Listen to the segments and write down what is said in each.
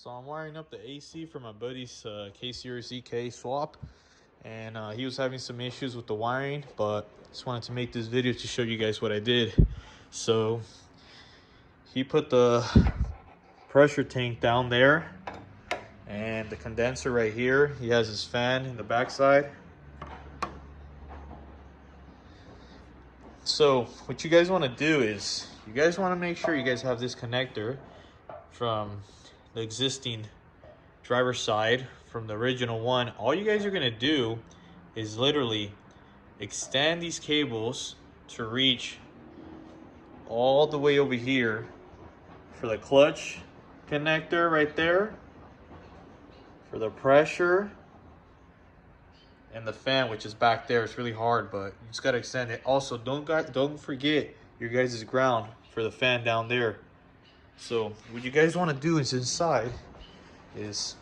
So I'm wiring up the AC for my buddy's K-Series EK swap, and he was having some issues with the wiring, but just wanted to make this video to show you guys what I did. So he put the pressure tank down there and the condenser right here. He has his fan in the backside. So what you guys want to do is you guys want to make sure you guys have this connector from the existing driver's side from the original one. All you guys are going to do is literally extend these cables to reach all the way over here for the clutch connector right there, for the pressure, and the fan, which is back there. It's really hard, but you just got to extend it. Also, don't forget your guys' ground for the fan down there. So what you guys want to do is inside is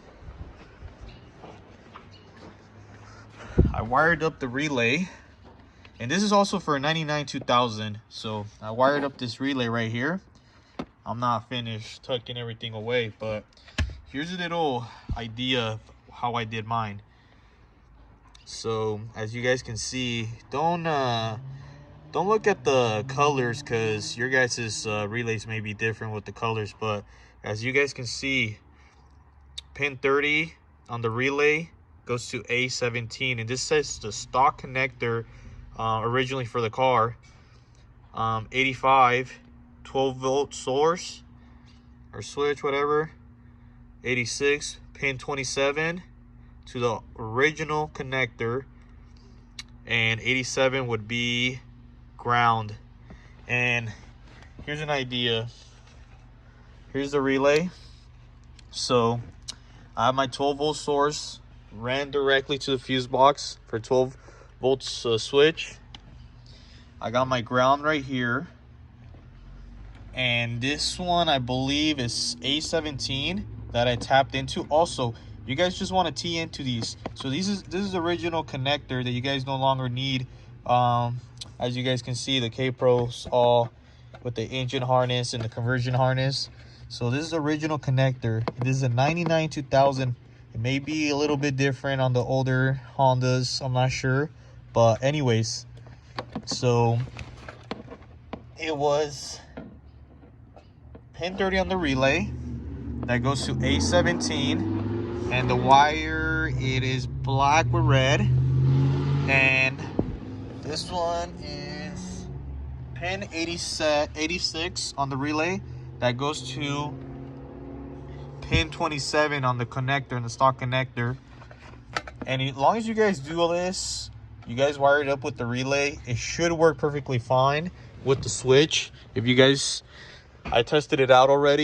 I wired up the relay, and this is also for a 99 2000. So I wired up this relay right here. I'm not finished tucking everything away, but here's a little idea of how I did mine. So as you guys can see, don't look at the colors, because your guys' relays may be different with the colors, but as you guys can see, pin 30 on the relay goes to A17, and this says the stock connector originally for the car. 85 12-volt source or switch, whatever. 86 pin 27 to the original connector, and 87 would be ground. And here's an idea. Here's the relay. So I have my 12-volt source ran directly to the fuse box for 12 volts switch. I got my ground right here, and this one I believe is A17 that I tapped into. Also, you guys just want to tee into these. So this is the original connector that you guys no longer need. As you guys can see, the K-Pro's all with the engine harness and the conversion harness. So this is the original connector. This is a 99 2000. It may be a little bit different on the older Hondas, I'm not sure, but anyways, so it was pin 30 on the relay that goes to A17, and the wire, it is black with red, and this one is pin 86 on the relay that goes to pin 27 on the connector, and the stock connector. And as long as you guys do all this, you guys wire it up with the relay, it should work perfectly fine with the switch. If you guys, I tested it out already.